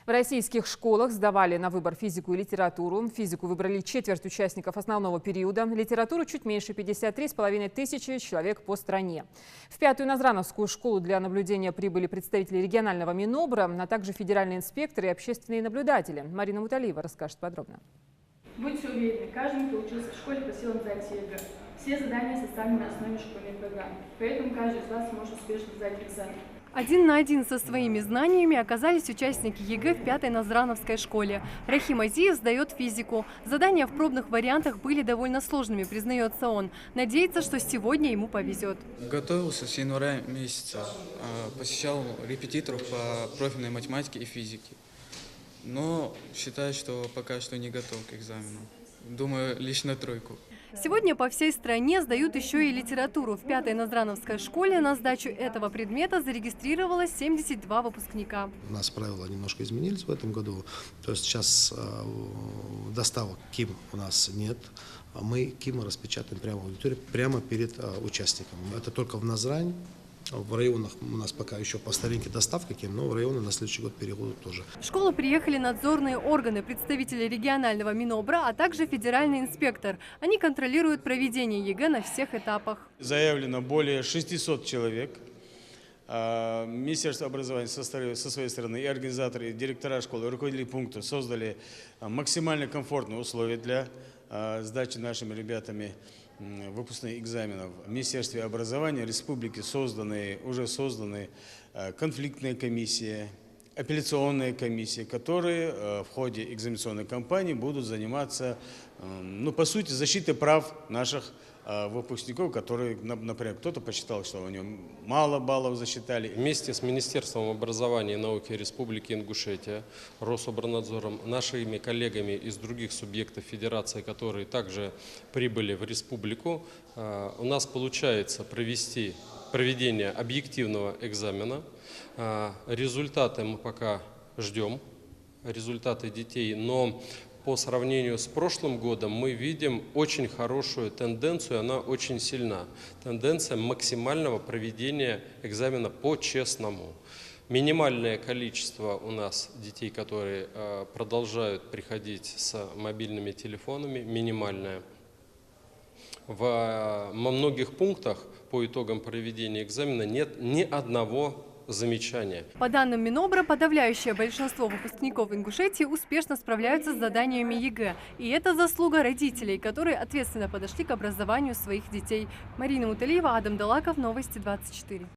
В российских школах сдавали на выбор физику и литературу. Физику выбрали четверть участников основного периода. Литературу чуть меньше – 53,5 тысячи человек по стране. В Пятую Назрановскую школу для наблюдения прибыли представители регионального Минобра, а также федеральные инспекторы и общественные наблюдатели. Марина Муталиева расскажет подробно. Будьте уверены, каждый, кто учился в школе, по силам сдать ЕГЭ. Все задания составлены на основе школьной программы. Поэтому каждый из вас может успешно сдать экзамен. Один на один со своими знаниями оказались участники ЕГЭ в Пятой Назрановской школе. Рахим Азиев сдает физику. Задания в пробных вариантах были довольно сложными, признается он. Надеется, что сегодня ему повезет. Готовился с января месяца. Посещал репетиторов по профильной математике и физике. Но считаю, что пока что не готов к экзамену. Думаю, лишь на тройку. Сегодня по всей стране сдают еще и литературу. В Пятой Назрановской школе на сдачу этого предмета зарегистрировалось 72 выпускника. У нас правила немножко изменились в этом году. То есть сейчас доставок КИМ у нас нет. Мы КИМы распечатаем прямо в аудитории, прямо перед участником. Это только в Назрань. В районах у нас пока еще по старинке доставка КИМ, но в районы на следующий год переводят тоже. В школу приехали надзорные органы, представители регионального Минобра, а также федеральный инспектор. Они контролируют проведение ЕГЭ на всех этапах. Заявлено более 600 человек. Министерство образования со своей стороны и организаторы, и директора школы, и руководители пункта создали максимально комфортные условия для сдачи нашими ребятами выпускных экзаменов. В Министерстве образования республики уже созданы конфликтные комиссии, апелляционные комиссии, которые в ходе экзаменационной кампании будут заниматься, по сути, защитой прав наших выпускников, которые, например, кто-то посчитал, что у него мало баллов засчитали. Вместе с Министерством образования и науки Республики Ингушетия, Рособорнадзором, нашими коллегами из других субъектов федерации, которые также прибыли в республику, у нас получается проведение объективного экзамена. Результаты мы пока ждем, результаты детей, но по сравнению с прошлым годом мы видим очень хорошую тенденцию, она очень сильна. Тенденция максимального проведения экзамена по-честному. Минимальное количество у нас детей, которые продолжают приходить с мобильными телефонами, минимальное. Во многих пунктах по итогам проведения экзамена нет ни одного замечания. По данным Минобра, подавляющее большинство выпускников Ингушетии успешно справляются с заданиями ЕГЭ. И это заслуга родителей, которые ответственно подошли к образованию своих детей. Марина Муталиева, Адам Далаков, Новости 24.